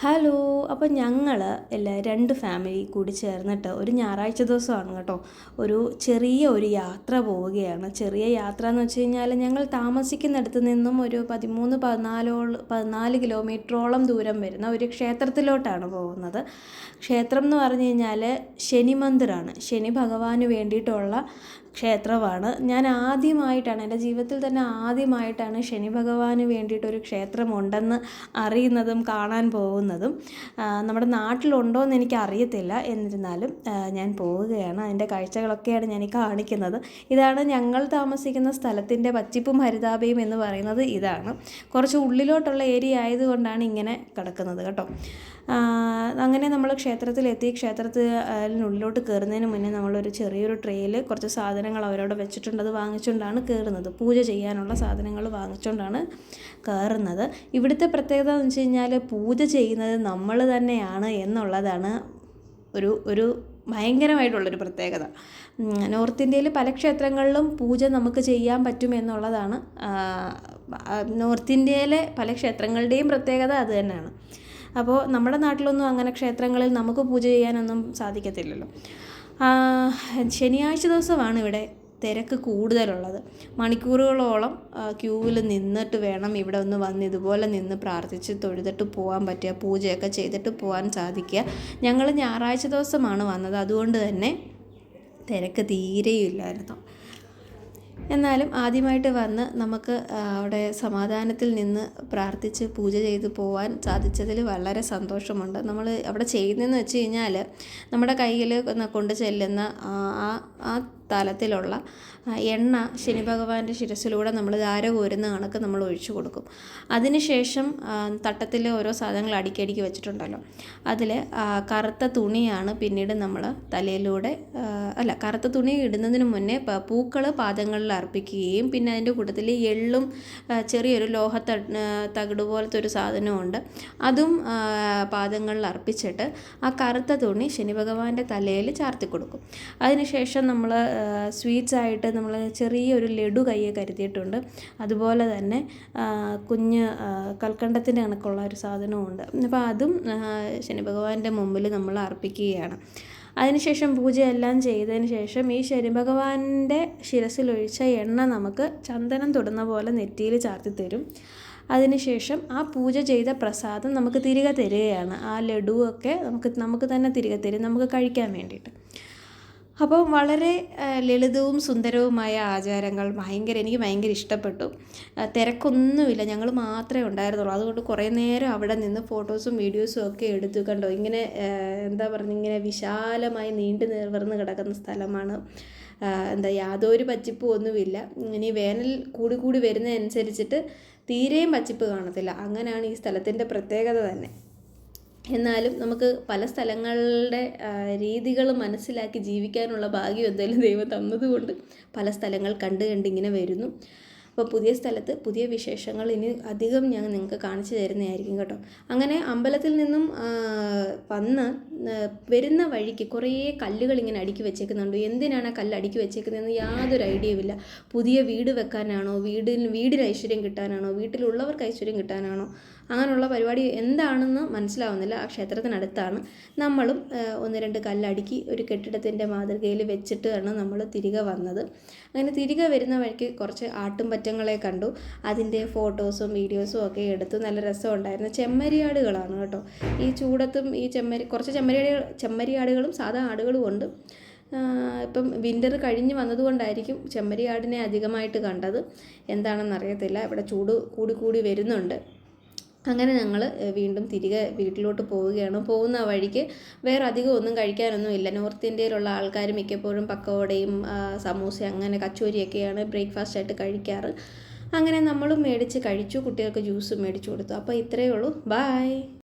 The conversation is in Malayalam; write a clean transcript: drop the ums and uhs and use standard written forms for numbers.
ഹലോ. അപ്പോൾ ഞങ്ങൾ രണ്ട് ഫാമിലി കൂടി ചേർന്നിട്ട് ഒരു ഞായറാഴ്ച ദിവസമാണ് കേട്ടോ ചെറിയ ഒരു യാത്ര പോവുകയാണ്. ചെറിയ യാത്ര എന്ന് വെച്ച് കഴിഞ്ഞാൽ ഞങ്ങൾ താമസിക്കുന്നിടത്ത് നിന്നും ഒരു 14 കിലോമീറ്ററോളം ദൂരം വരുന്ന ഒരു ക്ഷേത്രത്തിലോട്ടാണ് പോകുന്നത്. ക്ഷേത്രം എന്ന് പറഞ്ഞു കഴിഞ്ഞാൽ ശനി മന്ദിറാണ്. ശനി ഭഗവാന് വേണ്ടിയിട്ടുള്ള ക്ഷേത്രമാണ്. ഞാൻ ആദ്യമായിട്ടാണ്, എൻ്റെ ജീവിതത്തിൽ തന്നെ ആദ്യമായിട്ടാണ് ശനി ഭഗവാന് വേണ്ടിയിട്ടൊരു ക്ഷേത്രമുണ്ടെന്ന് അറിയുന്നതും കാണാൻ പോകുന്നതും. നമ്മുടെ നാട്ടിലുണ്ടോയെന്ന് എനിക്ക് അറിയത്തില്ല, എന്നിരുന്നാലും ഞാൻ പോവുകയാണ്. അതിൻ്റെ കാഴ്ചകളൊക്കെയാണ് ഞാൻ കാണിക്കുന്നത്. ഇതാണ് ഞങ്ങൾ താമസിക്കുന്ന സ്ഥലത്തിൻ്റെ പച്ചിപ്പും ഹരിതാഭയും എന്ന് പറയുന്നത്. ഇതാണ് കുറച്ച് ഉള്ളിലോട്ടുള്ള ഏരിയ ആയതുകൊണ്ടാണ് ഇങ്ങനെ കിടക്കുന്നത് കേട്ടോ. അങ്ങനെ നമ്മൾ ക്ഷേത്രത്തിലെത്തി. ക്ഷേത്രത്തിനുള്ളിലോട്ട് കയറുന്നതിന് മുന്നേ നമ്മളൊരു ചെറിയൊരു ട്രേയിൽ കുറച്ച് സാധനങ്ങൾ അവരവിടെ വെച്ചിട്ടുണ്ട്. അത് വാങ്ങിച്ചുകൊണ്ടാണ് കയറുന്നത്. പൂജ ചെയ്യാനുള്ള സാധനങ്ങൾ വാങ്ങിച്ചുകൊണ്ടാണ് കയറുന്നത്. ഇവിടുത്തെ പ്രത്യേകത എന്ന് വെച്ച് കഴിഞ്ഞാൽ പൂജ ചെയ്യുന്നത് നമ്മൾ തന്നെയാണ് എന്നുള്ളതാണ് ഒരു ഭയങ്കരമായിട്ടുള്ളൊരു പ്രത്യേകത. നോർത്ത് ഇന്ത്യയിൽ പല ക്ഷേത്രങ്ങളിലും പൂജ നമുക്ക് ചെയ്യാൻ പറ്റും എന്നുള്ളതാണ്. നോർത്ത് ഇന്ത്യയിലെ പല ക്ഷേത്രങ്ങളുടെയും പ്രത്യേകത അത് തന്നെയാണ്. അപ്പോൾ നമ്മുടെ നാട്ടിലൊന്നും അങ്ങനെ ക്ഷേത്രങ്ങളിൽ നമുക്ക് പൂജ ചെയ്യാനൊന്നും സാധിക്കത്തില്ലല്ലോ. ശനിയാഴ്ച ദിവസമാണ് ഇവിടെ തിരക്ക് കൂടുതലുള്ളത്. മണിക്കൂറുകളോളം ക്യൂവിൽ നിന്നിട്ട് വേണം ഇവിടെ ഒന്ന് വന്ന് ഇതുപോലെ നിന്ന് പ്രാർത്ഥിച്ച് തൊഴുതിട്ട് പോകാൻ പറ്റുക, പൂജയൊക്കെ ചെയ്തിട്ട് പോകാൻ സാധിക്കുക. ഞങ്ങൾ ഞായറാഴ്ച ദിവസമാണ് വന്നത്, അതുകൊണ്ട് തന്നെ തിരക്ക് തീരെയില്ലായിരുന്നു. എന്നാലും ആദ്യമായിട്ട് വന്ന് നമുക്ക് അവിടെ സമാധാനത്തിൽ നിന്ന് പ്രാർത്ഥിച്ച് പൂജ ചെയ്ത് പോകാൻ സാധിച്ചതിൽ വളരെ സന്തോഷമുണ്ട്. നമ്മൾ അവിടെ ചെയ്യുന്നതെന്ന് വെച്ച് കഴിഞ്ഞാൽ നമ്മുടെ കയ്യിൽ കൊണ്ട് ചെല്ലുന്ന ആ തലത്തിലുള്ള എണ്ണ ശനി ഭഗവാന്റെ ശിരസിലൂടെ നമ്മൾ ധാര കോരുന്ന കണക്ക് നമ്മൾ ഒഴിച്ചു കൊടുക്കും. അതിനുശേഷം തട്ടത്തിൽ ഓരോ സാധനങ്ങൾ അടുക്കി വെച്ചിട്ടുണ്ടല്ലോ, അതിൽ കറുത്ത തുണിയാണ് പിന്നീട് നമ്മൾ തലയിലൂടെ കറുത്ത തുണി ഇടുന്നതിന് മുന്നേ പൂക്കൾ പാദങ്ങളിൽ അർപ്പിക്കുകയും പിന്നെ അതിൻ്റെ കൂട്ടത്തിൽ എള്ളും ചെറിയൊരു തകിട് പോലത്തെ ഒരു സാധനമുണ്ട്, അതും പാദങ്ങളിൽ അർപ്പിച്ചിട്ട് ആ കറുത്ത തുണി ശനി ഭഗവാന്റെ തലയിൽ ചാർത്തി കൊടുക്കും. അതിനുശേഷം നമ്മൾ സ്വീറ്റ്സ് ആയിട്ട് നമ്മൾ ചെറിയൊരു ലഡു കയ്യെ കരുതിയിട്ടുണ്ട്. അതുപോലെ തന്നെ കുഞ്ഞ് കൽക്കണ്ടത്തിൻ്റെ കണക്കുള്ള ഒരു സാധനമുണ്ട്. അപ്പോൾ അതും ശനി ഭഗവാന്റെ മുമ്പിൽ നമ്മൾ അർപ്പിക്കുകയാണ്. അതിനുശേഷം പൂജയെല്ലാം ചെയ്തതിന് ശേഷം ഈ ശനി ഭഗവാന്റെ ശിരസിലൊഴിച്ച എണ്ണ നമുക്ക് ചന്ദനം തൊടുന്ന പോലെ നെറ്റിയിൽ ചാർത്തി തരും. അതിനുശേഷം ആ പൂജ ചെയ്ത പ്രസാദം നമുക്ക് തിരികെ തരികയാണ്. ആ ലഡുവൊക്കെ നമുക്ക് തന്നെ തിരികെ തരും, നമുക്ക് കഴിക്കാൻ വേണ്ടിയിട്ട്. അപ്പോൾ വളരെ ലളിതവും സുന്ദരവുമായ ആചാരങ്ങൾ എനിക്ക് ഭയങ്കര ഇഷ്ടപ്പെട്ടു. തിരക്കൊന്നുമില്ല, ഞങ്ങൾ മാത്രമേ ഉണ്ടായിരുന്നുള്ളൂ. അതുകൊണ്ട് കുറേ നേരം അവിടെ നിന്ന് ഫോട്ടോസും വീഡിയോസും ഒക്കെ എടുത്തു. കണ്ടോ, ഇങ്ങനെ ഇങ്ങനെ വിശാലമായി നീണ്ടു നിവർന്ന് കിടക്കുന്ന സ്ഥലമാണ്. യാതൊരു പച്ചിപ്പും ഒന്നുമില്ല. ഇനി വേനൽ കൂടി വരുന്നതനുസരിച്ചിട്ട് തീരെയും പച്ചിപ്പ് കാണത്തില്ല. അങ്ങനെയാണ് ഈ സ്ഥലത്തിൻ്റെ പ്രത്യേകത തന്നെ. എന്നാലും നമുക്ക് പല സ്ഥലങ്ങളുടെ രീതികൾ മനസ്സിലാക്കി ജീവിക്കാനുള്ള ഭാഗ്യം എന്തായാലും ദൈവം തന്നതുകൊണ്ട് പല സ്ഥലങ്ങൾ കണ്ടിങ്ങനെ വരുന്നു. അപ്പോൾ പുതിയ സ്ഥലത്ത് പുതിയ വിശേഷങ്ങൾ ഇനി അധികം ഞാൻ നിങ്ങൾക്ക് കാണിച്ചു തരുന്നതായിരിക്കും കേട്ടോ. അങ്ങനെ അമ്പലത്തിൽ നിന്നും വരുന്ന വഴിക്ക് കുറേ കല്ലുകൾ ഇങ്ങനെ അടുക്കി വെച്ചേക്കുന്നുണ്ട്. എന്തിനാണ് ആ കല്ല് അടുക്കി വെച്ചേക്കുന്നതെന്ന് യാതൊരു ഐഡിയയുമില്ല. പുതിയ വീട് വെക്കാനാണോ, വീടിന് ഐശ്വര്യം കിട്ടാനാണോ, വീട്ടിലുള്ളവർക്ക് ഐശ്വര്യം കിട്ടാനാണോ, അങ്ങനെയുള്ള പരിപാടി എന്താണെന്ന് മനസ്സിലാവുന്നില്ല. ആ ക്ഷേത്രത്തിനടുത്താണ്. നമ്മളും 1-2 കല്ലടുക്കി ഒരു കെട്ടിടത്തിൻ്റെ മാതൃകയിൽ വെച്ചിട്ടാണ് നമ്മൾ തിരികെ വന്നത്. അങ്ങനെ തിരികെ വരുന്ന വഴിക്ക് കുറച്ച് ആട്ടുംപറ്റങ്ങളെ കണ്ടു. അതിൻ്റെ ഫോട്ടോസും വീഡിയോസും ഒക്കെ എടുത്തു. നല്ല രസമുണ്ടായിരുന്നു. ചെമ്മരിയാടുകളാണ് കേട്ടോ. ഈ ചൂടത്തും ഈ കുറച്ച് ചെമ്മരിയാടുകളും സാധാ ആടുകളും ഉണ്ട്. ഇപ്പം വിൻ്റർ കഴിഞ്ഞ് വന്നതുകൊണ്ടായിരിക്കും ചെമ്മരിയാടിനെ അധികമായിട്ട് കണ്ടത്. എന്താണെന്നറിയത്തില്ല. ഇവിടെ ചൂട് കൂടി വരുന്നുണ്ട്. അങ്ങനെ ഞങ്ങൾ വീണ്ടും തിരികെ വീട്ടിലോട്ട് പോവുകയാണ്. പോകുന്ന വഴിക്ക് വേറെ അധികം ഒന്നും കഴിക്കാനൊന്നുമില്ല. നോർത്ത് ഇന്ത്യയിലുള്ള ആൾക്കാർ മിക്കപ്പോഴും പക്കവടയും സമൂസ അങ്ങനെ കച്ചോരിയൊക്കെയാണ് ബ്രേക്ക്ഫാസ്റ്റ് ആയിട്ട് കഴിക്കാറ്. അങ്ങനെ നമ്മളും മേടിച്ച് കഴിച്ചു. കുട്ടികൾക്ക് ജ്യൂസും മേടിച്ചു കൊടുത്തു. അപ്പോൾ ഇത്രയേ ഉള്ളൂ. ബൈ.